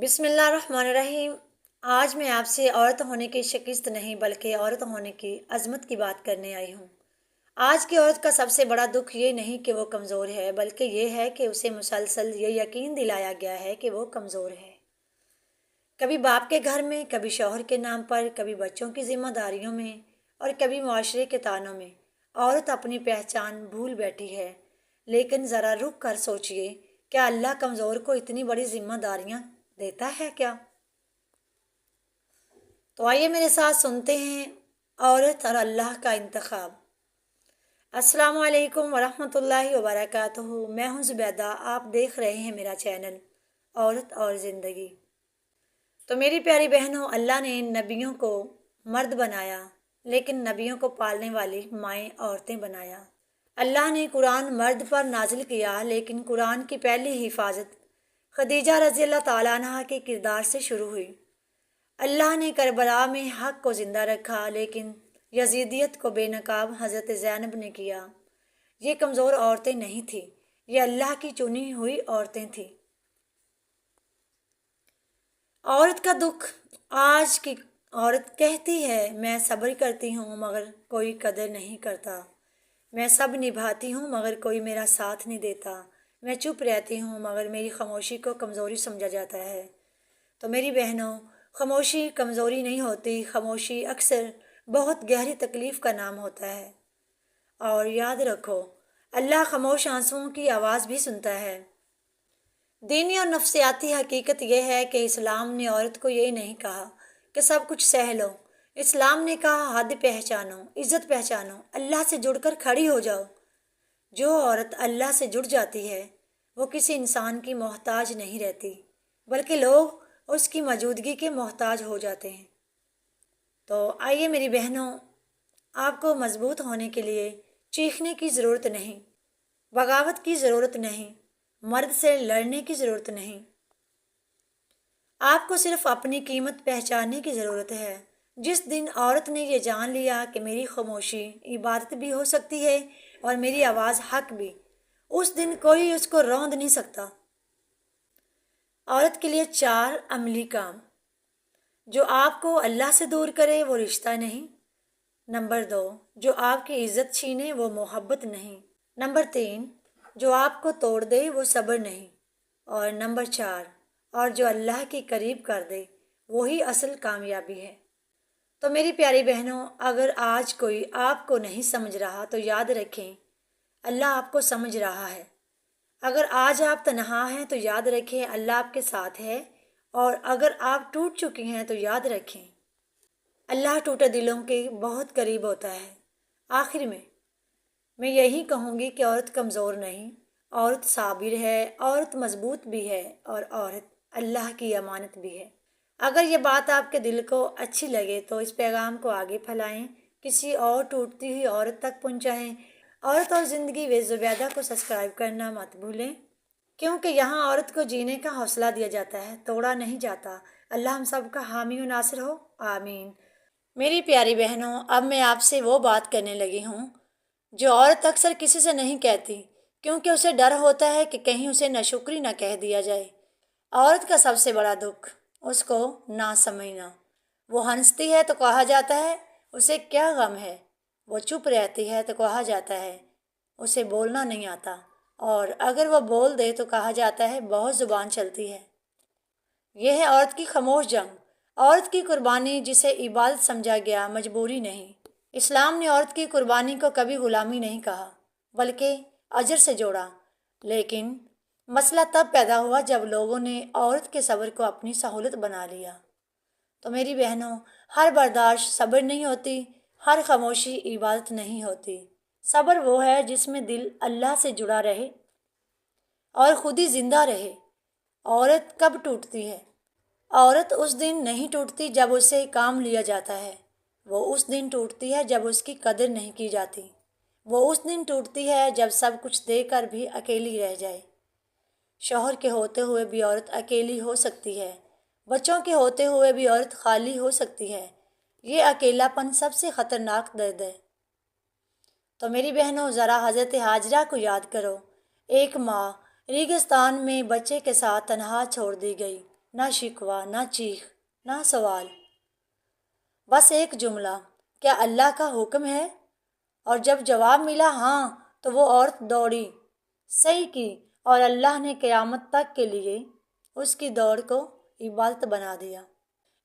بسم اللہ الرحمن الرحیم۔ آج میں آپ سے عورت ہونے کی شکست نہیں بلکہ عورت ہونے کی عظمت کی بات کرنے آئی ہوں۔ آج کی عورت کا سب سے بڑا دکھ یہ نہیں کہ وہ کمزور ہے بلکہ یہ ہے کہ اسے مسلسل یہ یقین دلایا گیا ہے کہ وہ کمزور ہے۔ کبھی باپ کے گھر میں، کبھی شوہر کے نام پر، کبھی بچوں کی ذمہ داریوں میں اور کبھی معاشرے کے تانوں میں عورت اپنی پہچان بھول بیٹھی ہے۔ لیکن ذرا رک کر سوچئے، کیا اللہ کمزور کو اتنی بڑی ذمہ داریاں دیتا ہے کیا؟ تو آئیے میرے ساتھ سنتے ہیں عورت اور اللہ کا انتخاب۔ السلام علیکم ورحمۃ اللہ وبرکاتہ۔ میں ہوں زبیدہ، آپ دیکھ رہے ہیں میرا چینل عورت اور زندگی۔ تو میری پیاری بہنوں، اللہ نے نبیوں کو مرد بنایا لیکن نبیوں کو پالنے والی مائیں عورتیں بنایا۔ اللہ نے قرآن مرد پر نازل کیا لیکن قرآن کی پہلی حفاظت خدیجہ رضی اللہ تعالیٰ عنہ کے کردار سے شروع ہوئی۔ اللہ نے کربلا میں حق کو زندہ رکھا لیکن یزیدیت کو بے نقاب حضرت زینب نے کیا۔ یہ کمزور عورتیں نہیں تھیں، یہ اللہ کی چنی ہوئی عورتیں تھیں۔ عورت کا دکھ۔ آج کی عورت کہتی ہے، میں صبر کرتی ہوں مگر کوئی قدر نہیں کرتا، میں سب نبھاتی ہوں مگر کوئی میرا ساتھ نہیں دیتا، میں چپ رہتی ہوں مگر میری خاموشی کو کمزوری سمجھا جاتا ہے۔ تو میری بہنوں، خاموشی کمزوری نہیں ہوتی، خاموشی اکثر بہت گہری تکلیف کا نام ہوتا ہے۔ اور یاد رکھو، اللہ خاموش آنسوؤں کی آواز بھی سنتا ہے۔ دینی اور نفسیاتی حقیقت یہ ہے کہ اسلام نے عورت کو یہ نہیں کہا کہ سب کچھ سہ لو۔ اسلام نے کہا حد پہچانو، عزت پہچانو، اللہ سے جڑ کر کھڑی ہو جاؤ۔ جو عورت اللہ سے جڑ جاتی ہے وہ کسی انسان کی محتاج نہیں رہتی بلکہ لوگ اس کی موجودگی کے محتاج ہو جاتے ہیں۔ تو آئیے میری بہنوں، آپ کو مضبوط ہونے کے لیے چیخنے کی ضرورت نہیں، بغاوت کی ضرورت نہیں، مرد سے لڑنے کی ضرورت نہیں۔ آپ کو صرف اپنی قیمت پہچاننے کی ضرورت ہے۔ جس دن عورت نے یہ جان لیا کہ میری خاموشی عبادت بھی ہو سکتی ہے اور میری آواز حق بھی، اس دن کوئی اس کو روند نہیں سکتا۔ عورت کے لیے 4 عملی کام۔ جو آپ کو اللہ سے دور کرے وہ رشتہ نہیں۔ نمبر 2، جو آپ کی عزت چھینے وہ محبت نہیں۔ نمبر 3، جو آپ کو توڑ دے وہ صبر نہیں۔ اور نمبر 4، اور جو اللہ کے قریب کر دے وہی اصل کامیابی ہے۔ تو میری پیاری بہنوں، اگر آج کوئی آپ کو نہیں سمجھ رہا تو یاد رکھیں، اللہ آپ کو سمجھ رہا ہے۔ اگر آج آپ تنہا ہیں تو یاد رکھیں اللہ آپ کے ساتھ ہے، اور اگر آپ ٹوٹ چکی ہیں تو یاد رکھیں اللہ ٹوٹے دلوں کے بہت قریب ہوتا ہے۔ آخر میں یہی کہوں گی کہ عورت کمزور نہیں، عورت صابر ہے، عورت مضبوط بھی ہے اور عورت اللہ کی امانت بھی ہے۔ اگر یہ بات آپ کے دل کو اچھی لگے تو اس پیغام کو آگے پھیلائیں، کسی اور ٹوٹتی ہوئی عورت تک پہنچائیں۔ عورت اور زندگی ویز زبیدہ کو سبسکرائب کرنا مت بھولیں، کیونکہ یہاں عورت کو جینے کا حوصلہ دیا جاتا ہے، توڑا نہیں جاتا۔ اللہ ہم سب کا حامی و ناصر ہو، آمین۔ میری پیاری بہنوں، اب میں آپ سے وہ بات کرنے لگی ہوں جو عورت اکثر کسی سے نہیں کہتی، کیونکہ اسے ڈر ہوتا ہے کہ کہیں اسے ناشکری نہ کہہ دیا جائے۔ عورت کا سب سے بڑا دکھ اس کو نہ سمجھنا۔ وہ ہنستی ہے تو کہا جاتا ہے اسے کیا غم ہے، وہ چپ رہتی ہے تو کہا جاتا ہے اسے بولنا نہیں آتا، اور اگر وہ بول دے تو کہا جاتا ہے بہت زبان چلتی ہے۔ یہ ہے عورت کی خاموش جنگ، عورت کی قربانی جسے عبادت سمجھا گیا، مجبوری نہیں۔ اسلام نے عورت کی قربانی کو کبھی غلامی نہیں کہا بلکہ اجر سے جوڑا۔ لیکن مسئلہ تب پیدا ہوا جب لوگوں نے عورت کے صبر کو اپنی سہولت بنا لیا۔ تو میری بہنوں، ہر برداشت صبر نہیں ہوتی، ہر خاموشی عبادت نہیں ہوتی۔ صبر وہ ہے جس میں دل اللہ سے جڑا رہے اور خود ہی زندہ رہے۔ عورت کب ٹوٹتی ہے؟ عورت اس دن نہیں ٹوٹتی جب اسے کام لیا جاتا ہے، وہ اس دن ٹوٹتی ہے جب اس کی قدر نہیں کی جاتی، وہ اس دن ٹوٹتی ہے جب سب کچھ دے کر بھی اکیلی رہ جائے۔ شوہر کے ہوتے ہوئے بھی عورت اکیلی ہو سکتی ہے، بچوں کے ہوتے ہوئے بھی عورت خالی ہو سکتی ہے۔ یہ اکیلا پن سب سے خطرناک درد ہے۔ تو میری بہنوں، ذرا حضرت ہاجرہ کو یاد کرو۔ ایک ماں ریگستان میں بچے کے ساتھ تنہا چھوڑ دی گئی، نہ شکوہ، نہ چیخ، نہ سوال، بس ایک جملہ، کیا اللہ کا حکم ہے؟ اور جب جواب ملا ہاں تو وہ عورت دوڑی، صحیح کی، اور اللہ نے قیامت تک کے لیے اس کی دوڑ کو عبادت بنا دیا۔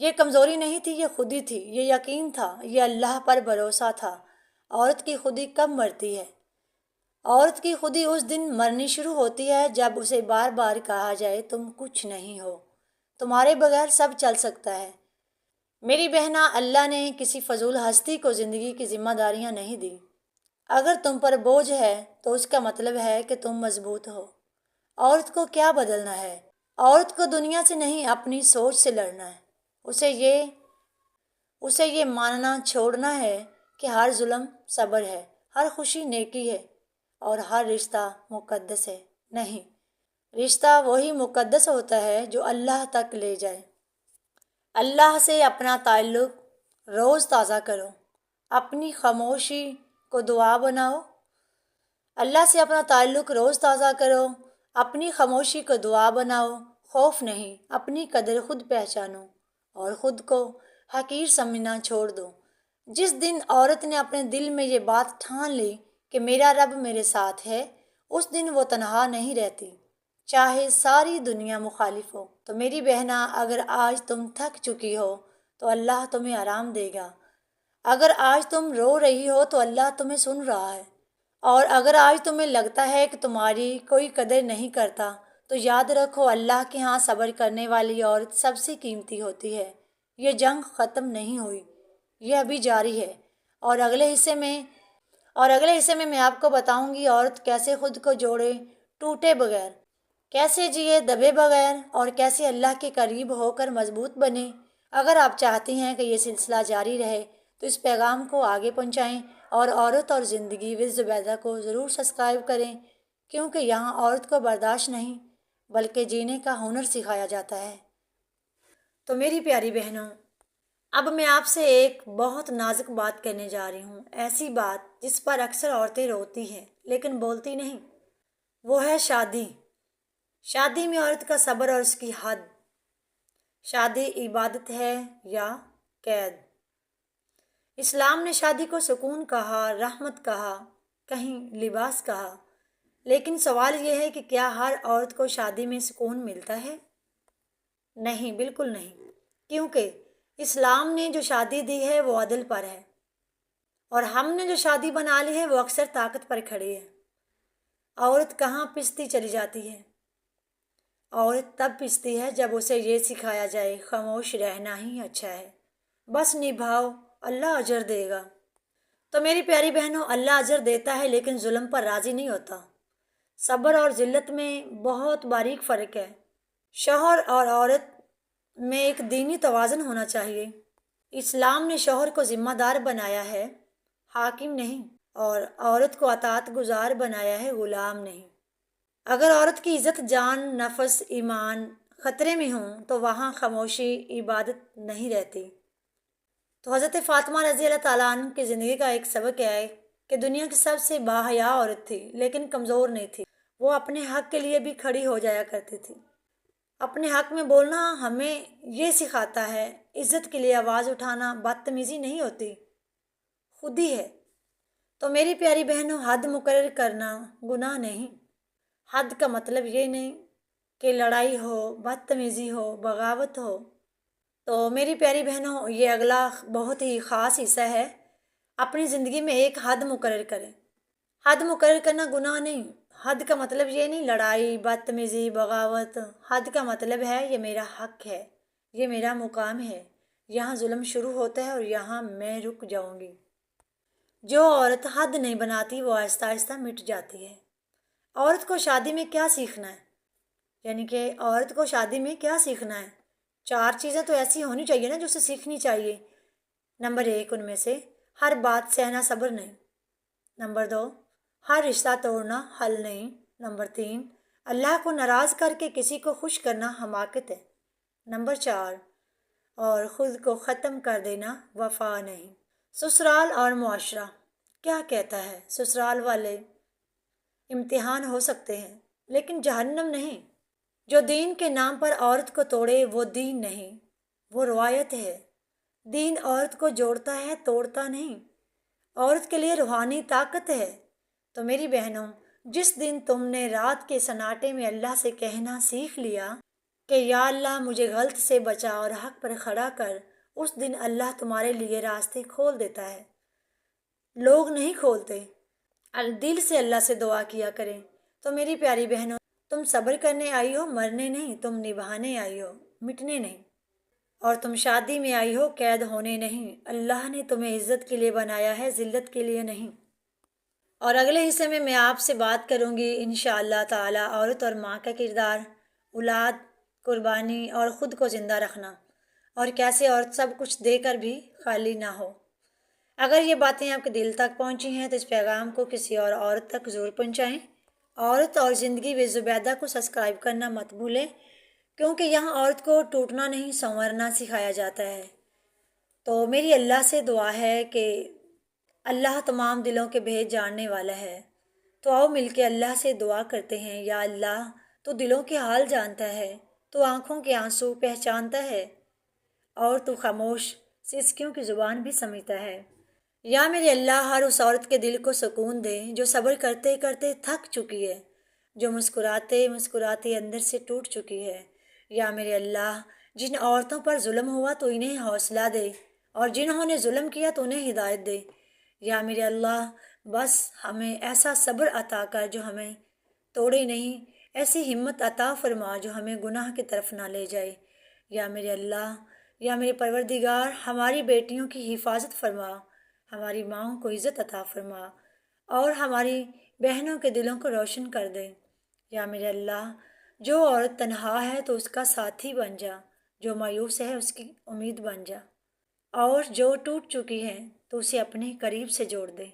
یہ کمزوری نہیں تھی، یہ خودی تھی، یہ یقین تھا، یہ اللہ پر بھروسہ تھا۔ عورت کی خودی کب مرتی ہے؟ عورت کی خودی اس دن مرنی شروع ہوتی ہے جب اسے بار بار کہا جائے تم کچھ نہیں ہو، تمہارے بغیر سب چل سکتا ہے۔ میری بہنا، اللہ نے کسی فضول ہستی کو زندگی کی ذمہ داریاں نہیں دی۔ اگر تم پر بوجھ ہے تو اس کا مطلب ہے کہ تم مضبوط ہو۔ عورت کو کیا بدلنا ہے؟ عورت کو دنیا سے نہیں، اپنی سوچ سے لڑنا ہے۔ اسے یہ ماننا چھوڑنا ہے کہ ہر ظلم صبر ہے، ہر خوشی نیکی ہے، اور ہر رشتہ مقدس ہے۔ نہیں، رشتہ وہی مقدس ہوتا ہے جو اللہ تک لے جائے۔ اللہ سے اپنا تعلق روز تازہ کرو، اپنی خاموشی کو دعا بناؤ۔ اللہ سے اپنا تعلق روز تازہ کرو، اپنی خاموشی کو دعا بناؤ۔ خوف نہیں، اپنی قدر خود پہچانو اور خود کو حقیر سمجھنا چھوڑ دو۔ جس دن عورت نے اپنے دل میں یہ بات ٹھان لی کہ میرا رب میرے ساتھ ہے، اس دن وہ تنہا نہیں رہتی، چاہے ساری دنیا مخالف ہو۔ تو میری بہنا، اگر آج تم تھک چکی ہو تو اللہ تمہیں آرام دے گا۔ اگر آج تم رو رہی ہو تو اللہ تمہیں سن رہا ہے، اور اگر آج تمہیں لگتا ہے کہ تمہاری کوئی قدر نہیں کرتا تو یاد رکھو، اللہ کے ہاں صبر کرنے والی عورت سب سے قیمتی ہوتی ہے۔ یہ جنگ ختم نہیں ہوئی، یہ ابھی جاری ہے، اور اگلے حصے میں میں آپ کو بتاؤں گی عورت کیسے خود کو جوڑے ٹوٹے بغیر، کیسے جیے دبے بغیر، اور کیسے اللہ کے قریب ہو کر مضبوط بنے۔ اگر آپ چاہتی ہیں کہ یہ سلسلہ جاری رہے تو اس پیغام کو آگے پہنچائیں، اور عورت اور زندگی وز زبیدہ کو ضرور سبسکرائب کریں، کیونکہ یہاں عورت کو برداشت نہیں بلکہ جینے کا ہنر سکھایا جاتا ہے۔ تو میری پیاری بہنوں، اب میں آپ سے ایک بہت نازک بات کرنے جا رہی ہوں، ایسی بات جس پر اکثر عورتیں روتی ہیں لیکن بولتی نہیں۔ وہ ہے شادی۔ شادی میں عورت کا صبر اور اس کی حد۔ شادی عبادت ہے یا قید؟ اسلام نے شادی کو سکون کہا، رحمت کہا، کہیں لباس کہا، لیکن سوال یہ ہے کہ کیا ہر عورت کو شادی میں سکون ملتا ہے؟ نہیں، بالکل نہیں، کیونکہ اسلام نے جو شادی دی ہے وہ عدل پر ہے، اور ہم نے جو شادی بنا لی ہے وہ اکثر طاقت پر کھڑی ہے۔ عورت کہاں پستی چلی جاتی ہے؟ عورت تب پستی ہے جب اسے یہ سکھایا جائے خاموش رہنا ہی اچھا ہے، بس نبھاؤ، اللہ اجر دے گا۔ تو میری پیاری بہنوں، اللہ اجر دیتا ہے لیکن ظلم پر راضی نہیں ہوتا۔ صبر اور ذلت میں بہت باریک فرق ہے۔ شوہر اور عورت میں ایک دینی توازن ہونا چاہیے۔ اسلام نے شوہر کو ذمہ دار بنایا ہے، حاکم نہیں، اور عورت کو اطاعت گزار بنایا ہے، غلام نہیں۔ اگر عورت کی عزت، جان، نفس، ایمان خطرے میں ہوں تو وہاں خاموشی عبادت نہیں رہتی۔ تو حضرت فاطمہ رضی اللہ تعالیٰ عنہ کی زندگی کا ایک سبق ہے کہ دنیا کی سب سے باحیا عورت تھی لیکن کمزور نہیں تھی۔ وہ اپنے حق کے لیے بھی کھڑی ہو جایا کرتی تھی۔ اپنے حق میں بولنا ہمیں یہ سکھاتا ہے، عزت کے لیے آواز اٹھانا بدتمیزی نہیں ہوتی، خودی ہے۔ تو میری پیاری بہنوں، حد مقرر کرنا گناہ نہیں۔ حد کا مطلب یہ نہیں کہ لڑائی ہو، بدتمیزی ہو، بغاوت ہو۔ تو میری پیاری بہنوں، یہ اگلا بہت ہی خاص حصہ ہے۔ اپنی زندگی میں ایک حد مقرر کریں۔ حد مقرر کرنا گناہ نہیں۔ حد کا مطلب یہ نہیں لڑائی، بدتمیزی، بغاوت۔ حد کا مطلب ہے یہ میرا حق ہے، یہ میرا مقام ہے، یہاں ظلم شروع ہوتا ہے اور یہاں میں رک جاؤں گی۔ جو عورت حد نہیں بناتی وہ آہستہ آہستہ مٹ جاتی ہے۔ عورت کو شادی میں کیا سیکھنا ہے؟ یعنی کہ عورت کو شادی میں کیا سیکھنا ہے؟ 4 چیزیں تو ایسی ہونی چاہیے نا جو اسے سیکھنی چاہیے۔ نمبر 1 ان میں سے ہر بات سہنا صبر نہیں۔ نمبر 2 ہر رشتہ توڑنا حل نہیں۔ نمبر 3 اللہ کو ناراض کر کے کسی کو خوش کرنا حماقت ہے۔ نمبر 4 اور خود کو ختم کر دینا وفا نہیں۔ سسرال اور معاشرہ کیا کہتا ہے؟ سسرال والے امتحان ہو سکتے ہیں لیکن جہنم نہیں۔ جو دین کے نام پر عورت کو توڑے وہ دین نہیں، وہ روایت ہے۔ دین عورت کو جوڑتا ہے، توڑتا نہیں۔ عورت کے لیے روحانی طاقت ہے۔ تو میری بہنوں، جس دن تم نے رات کے سناٹے میں اللہ سے کہنا سیکھ لیا کہ یا اللہ مجھے غلط سے بچا اور حق پر کھڑا کر، اس دن اللہ تمہارے لیے راستے کھول دیتا ہے۔ لوگ نہیں کھولتے۔ دل سے اللہ سے دعا کیا کریں۔ تو میری پیاری بہنوں، تم صبر کرنے آئی ہو، مرنے نہیں، تم نبھانے آئی ہو، مٹنے نہیں۔ اور تم شادی میں آئی ہو، قید ہونے نہیں۔ اللہ نے تمہیں عزت کے لیے بنایا ہے، ذلت کے لیے نہیں۔ اور اگلے حصے میں آپ سے بات کروں گی انشاءاللہ تعالی عورت اور ماں کا کردار، اولاد، قربانی اور خود کو زندہ رکھنا، اور کیسے عورت سب کچھ دے کر بھی خالی نہ ہو۔ اگر یہ باتیں آپ کے دل تک پہنچی ہیں تو اس پیغام کو کسی اور عورت تک ضرور پہنچائیں۔ عورت اور زندگی ود زبیدہ کو سبسکرائب کرنا مت بھولیں، کیونکہ یہاں عورت کو ٹوٹنا نہیں سنورنا سکھایا جاتا ہے۔ تو میری اللہ سے دعا ہے کہ اللہ تمام دلوں کے بھید جاننے والا ہے۔ تو آؤ مل کے اللہ سے دعا کرتے ہیں۔ یا اللہ، تو دلوں کے حال جانتا ہے، تو آنکھوں کے آنسو پہچانتا ہے، اور تو خاموش سسکیوں کی زبان بھی سمجھتا ہے۔ یا میرے اللہ، ہر اس عورت کے دل کو سکون دے جو صبر کرتے کرتے تھک چکی ہے، جو مسکراتے مسکراتے اندر سے ٹوٹ چکی ہے۔ یا میرے اللہ، جن عورتوں پر ظلم ہوا تو انہیں حوصلہ دے، اور جنہوں نے ظلم کیا تو انہیں ہدایت دے۔ یا میرے اللہ، بس ہمیں ایسا صبر عطا کر جو ہمیں توڑے نہیں، ایسی ہمت عطا فرما جو ہمیں گناہ کی طرف نہ لے جائے۔ یا میرے اللہ، یا میرے پروردگار، ہماری بیٹیوں کی حفاظت فرما، ہماری ماؤں کو عزت عطا فرما، اور ہماری بہنوں کے دلوں کو روشن کر دے۔ یا میرے اللہ، جو عورت تنہا ہے تو اس کا ساتھی بن جا، جو مایوس ہے اس کی امید بن جا، اور جو ٹوٹ چکی ہے تو اسے اپنے قریب سے جوڑ دے۔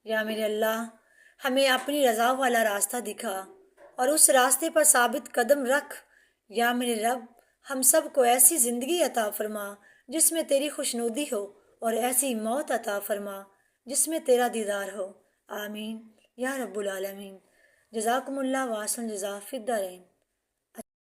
یا میرے اللہ، ہمیں اپنی رضا والا راستہ دکھا اور اس راستے پر ثابت قدم رکھ۔ یا میرے رب، ہم سب کو ایسی زندگی عطا فرما جس میں تیری خوشنودی ہو، اور ایسی موت عطا فرما جس میں تیرا دیدار ہو۔ آمین یا رب العالمین۔ جزاکم اللہ واسن جزا فی الدارین۔